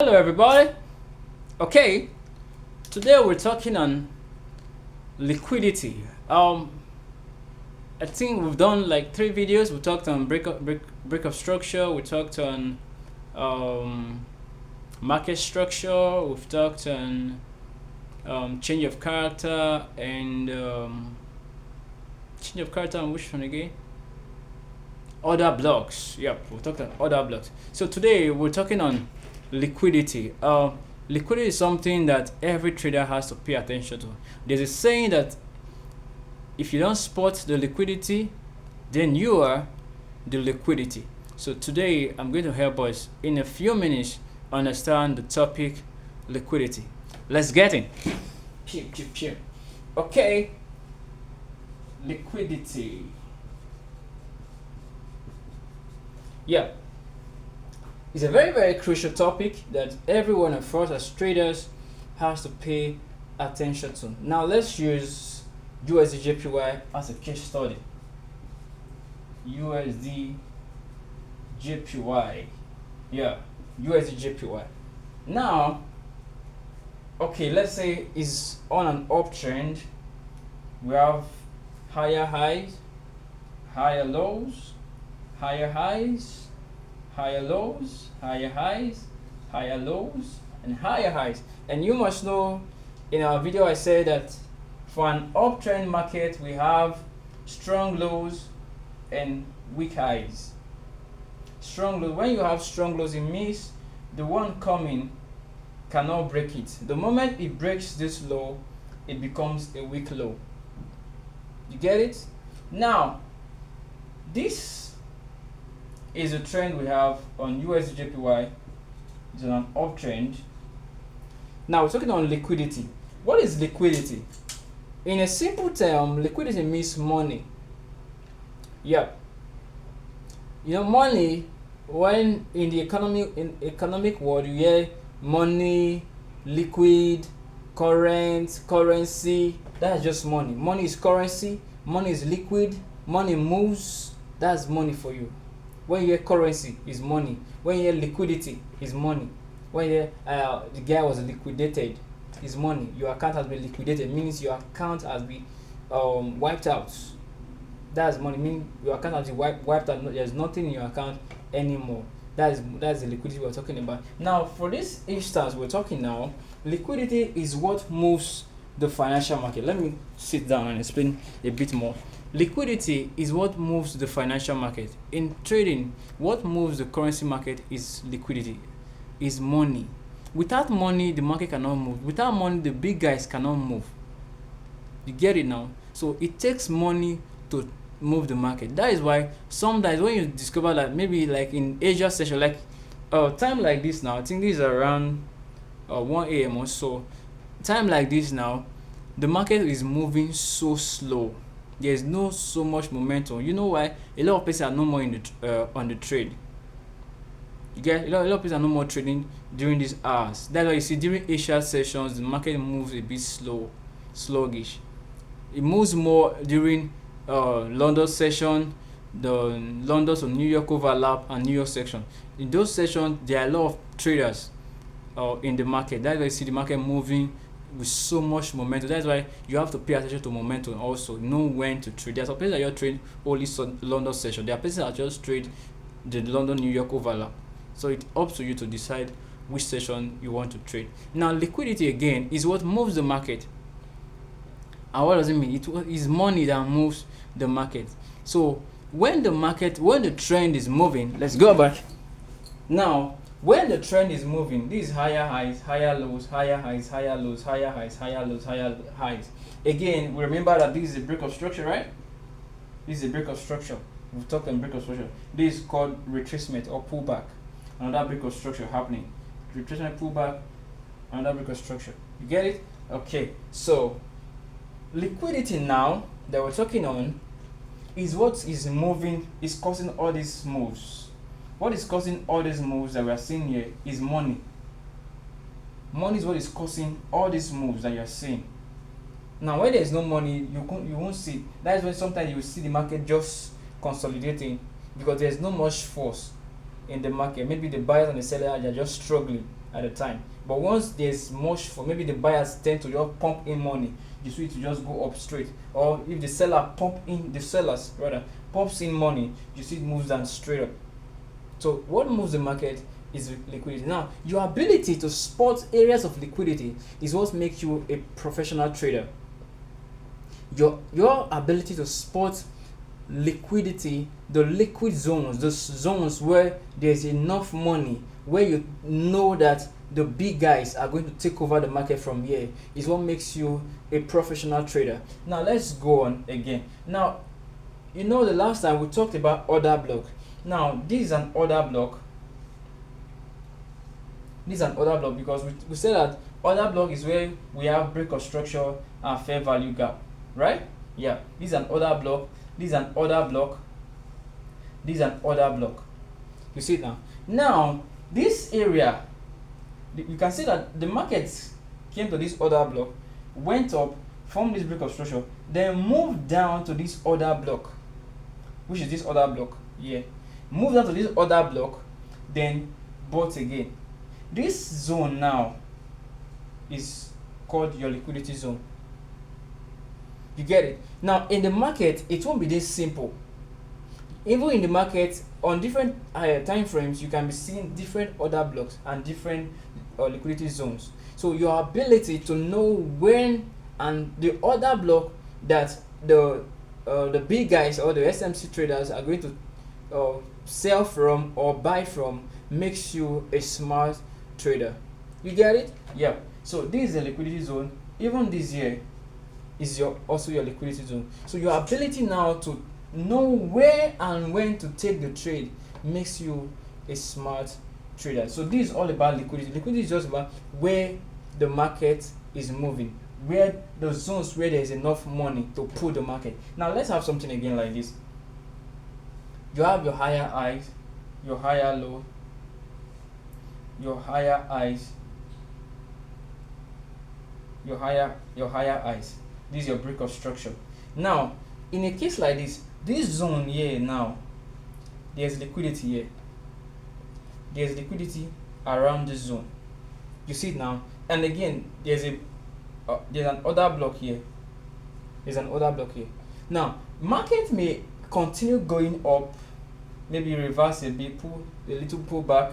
Hello everybody. Okay, today we're talking on liquidity. I think we've done like three videos. We talked on break up structure. We talked on um, market structure. We've talked on change of character and change of character and which one again? Other blocks. Yep, we talked on other blocks. So today we're talking on liquidity. Liquidity is something that every trader has to pay attention to. There's a saying that if you don't spot the liquidity, then you are the liquidity. So today I'm going to help us in a few minutes understand the topic liquidity. Let's get in. Pew, pew, pew. Okay, liquidity. Yeah, it's a very crucial topic that every one of us as traders has to pay attention to. Now let's use USD as a case study. USD JPY. Yeah, USD Now, okay, let's say it's on an uptrend. We have higher highs, higher lows, higher highs, higher lows, higher highs, higher lows, and higher highs. And you must know, in our video I said that for an uptrend market we have strong lows and weak highs. Strong lows, when you have strong lows, it means the one coming cannot break it. The moment it breaks this low, it becomes a weak low. You get it? Now, this is a trend we have on USD It's on an uptrend. Now we're talking on liquidity. What is liquidity? In a simple term, liquidity means money. Yeah. You know, money, when in the economic world you hear money, liquid, current, currency, that's just money. Money is currency, money is liquid, money moves, that's money for you. When you hear currency is money. When you hear liquidity is money. When you hear the guy was liquidated is money. Your account has been liquidated means your account has been wiped out. That's money. Mean your account has been wiped out. There's nothing in your account anymore. That's the liquidity we're talking about. Now, for this instance we're talking now, liquidity is what moves the financial market. Let me sit down and explain a bit more. Liquidity is what moves the financial market. In trading, what moves the currency market is liquidity, is money. Without money, the market cannot move. Without money, the big guys cannot move. You get it now? So it takes money to move the market. That is why sometimes when you discover that maybe like in Asia session, like time like this now, I think this is around 1 a.m. or so. Time like this now, the market is moving so slow. There's no so much momentum. You know why? A lot of people are no more in the on the trade. You get a lot of people are no more trading during these hours. That's why you see during Asia sessions the market moves a bit sluggish. It moves more during London session, the London to New York overlap and New York section. In those sessions there are a lot of traders in the market. That's why you see the market moving with so much momentum. That's why you have to pay attention to momentum also. Know when to trade. There are some places that you trade only London session. There are places that just trade the London New York overlap. So it's up to you to decide which session you want to trade. Now liquidity again is what moves the market. And what does it mean? It is money that moves the market. So when the trend is moving, let's go back. Now when the trend is moving, these higher highs, higher lows, higher highs, higher lows, higher highs, higher lows, higher highs. Again, we remember that this is a break of structure, right? This is a break of structure. We've talked on break of structure. This is called retracement or pullback. Another break of structure happening. Retracement, pullback, another break of structure. You get it? Okay. So liquidity now that we're talking on is what is moving, is causing all these moves. What is causing all these moves that we are seeing here is money. Money is what is causing all these moves that you are seeing. Now, when there is no money, you won't see. That is when sometimes you will see the market just consolidating because there is no much force in the market. Maybe the buyers and the sellers are just struggling. at a time. But once there's much for, maybe the buyers tend to just pump in money, you see it to just go up straight. Or if the sellers rather pumps in money, you see it moves down straight up. So what moves the market is liquidity. Now, your ability to spot areas of liquidity is what makes you a professional trader. Your ability to spot liquidity, the liquid zones, the zones where there's enough money, where you know that the big guys are going to take over the market from here, is what makes you a professional trader. Now let's go on again. Now, the last time we talked about order block. Now this is an order block. This is an order block because we said that order block is where we have break of structure and fair value gap, right? Yeah, this is an order block. This is an order block. This is an order block. You see it now. Now this area, you can see that the market came to this order block, went up, formed this break of structure, then moved down to this order block, which is this order block. Yeah, moved down to this order block, then bought again. This zone now is called your liquidity zone. You get it? Now in the market, it won't be this simple. Even in the market, on different time frames, you can be seeing different order blocks and different liquidity zones. So your ability to know when and the order block that the big guys or the SMC traders are going to sell from or buy from makes you a smart trader. You get it? Yeah. So this is a liquidity zone. Even this here is also your liquidity zone. So your ability now to know where and when to take the trade makes you a smart trader. So this is all about liquidity. Liquidity is just about where the market is moving, where the zones where there is enough money to pull the market. Now let's have something again like this. You have your higher highs, your higher low, your higher highs, your higher highs. This is your break of structure. Now in a case like this zone here, now there's liquidity here. There's liquidity around this zone. You see it now. And again, there's an order block here. There's an order block here. Now market may continue going up, maybe reverse a bit, pull a little pullback,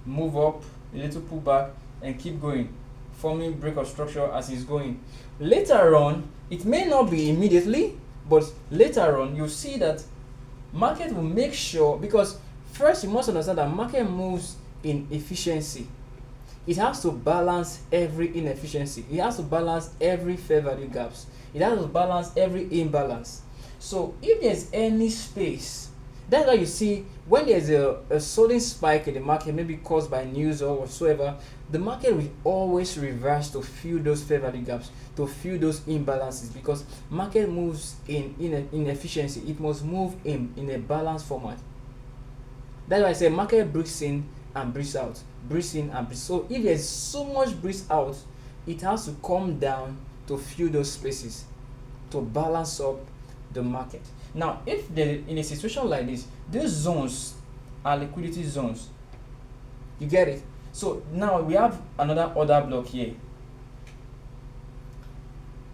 move up a little pullback, and keep going, forming break of structure as it's going. Later on, it may not be immediately, but later on you'll see that market will make sure, because first you must understand that market moves in efficiency. It has to balance every inefficiency. It has to balance every fair value gaps. It has to balance every imbalance. So if there's any space, that's why you see when there's a sudden spike in the market, maybe caused by news or whatsoever, the market will always reverse to fill those fair value gaps, to fill those imbalances, because market moves in efficiency. It must move in a balanced format. That's why I say market breaks in and breaks out, breaks in and breaks. So if there's so much breaks out, it has to come down to fill those spaces, to balance up the market. Now if in a situation like this, these zones are liquidity zones. You get it? So now we have another order block here.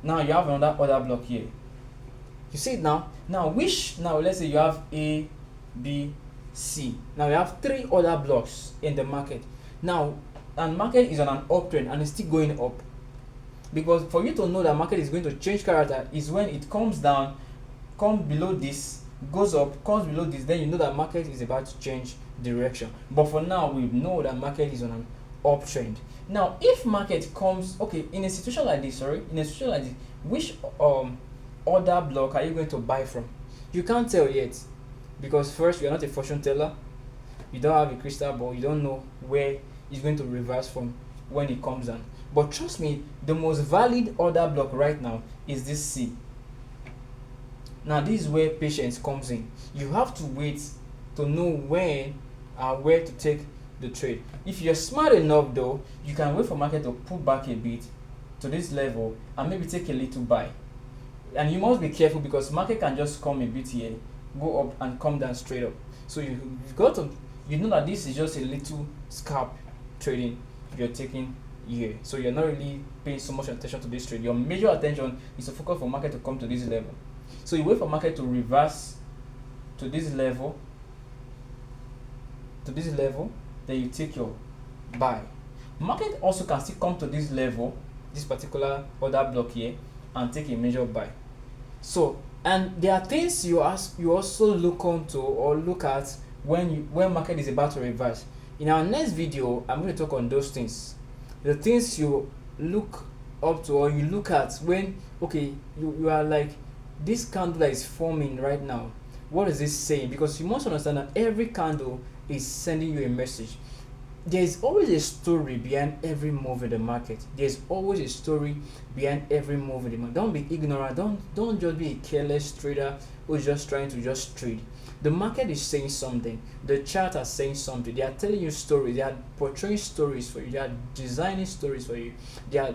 Now you have another order block here. You see it now? Now let's say you have A, B, C. Now you have 3 order blocks in the market. Now, and market is on an uptrend and it's still going up. Because for you to know that market is going to change character is when it comes down, comes below this, goes up, comes below this, then you know that market is about to change direction. But for now, we know that market is on an uptrend. Now if market comes, okay, in a situation like this, which order block are you going to buy from? You can't tell yet, because first, you're not a fortune teller, you don't have a crystal ball, you don't know where it's going to reverse from when it comes down. But trust me, the most valid order block right now is this C. Now this is where patience comes in. You have to wait to know when and where to take the trade. If you're smart enough though, you can wait for market to pull back a bit to this level and maybe take a little buy. And you must be careful, because market can just come a bit here, go up and come down straight up. So you've got to, you know that this is just a little scalp trading. you're taking here. So you're not really paying so much attention to this trade. Your major attention is to focus for market to come to this level. So you wait for market to reverse to this level, then you take your buy. Market also can still come to this level, this particular order block here, and take a major buy. So, and there are things you also look onto or look at when market is about to reverse. In our next video, I'm going to talk on those things. The things you look up to or you look at when, okay, you are like, this candle that is forming right now, what is this saying? Because you must understand that every candle is sending you a message. There is always a story behind every move in the market. There's always a story behind every move in the market. Don't be ignorant. Don't just be a careless trader who's just trying to just trade. The market is saying something. The chart are saying something. They are telling you stories. They are portraying stories for you. They are designing stories for you. They are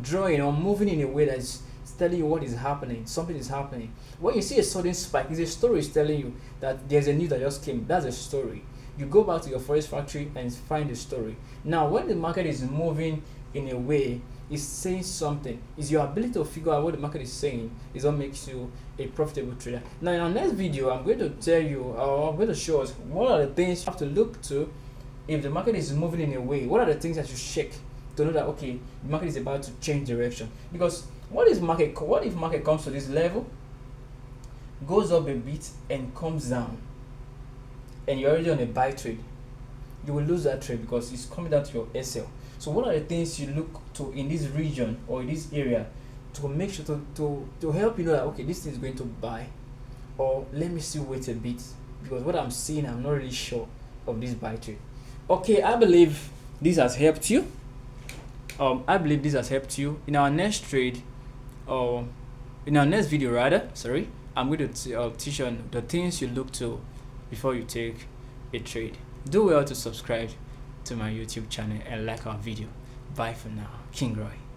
drawing or moving in a way that is telling you what is happening. Something is happening. When you see a sudden spike, it's a story is telling you that there's a news that just came. That's a story. You go back to your forest factory and find the story. Now, when the market is moving in a way, it's saying something. It's your ability to figure out what the market is saying is what makes you a profitable trader. Now, in our next video, I'm going to tell you, or I'm going to show us what are the things you have to look to if the market is moving in a way. What are the things that you check to know that, okay, the market is about to change direction? Because what if market comes to this level, goes up a bit and comes down, and you're already on a buy trade? You will lose that trade because it's coming down to your SL. So what are the things you look to in this region or in this area to make sure to help you know that, okay, this thing is going to buy, or let me still wait a bit because what I'm seeing, I'm not really sure of this buy trade. Okay, I believe this has helped you. In our next trade, or in our next video rather, sorry, I'm going to teach on the things you look to before you take a trade. Do well to subscribe to my YouTube channel and like our video. Bye for now. King Roy.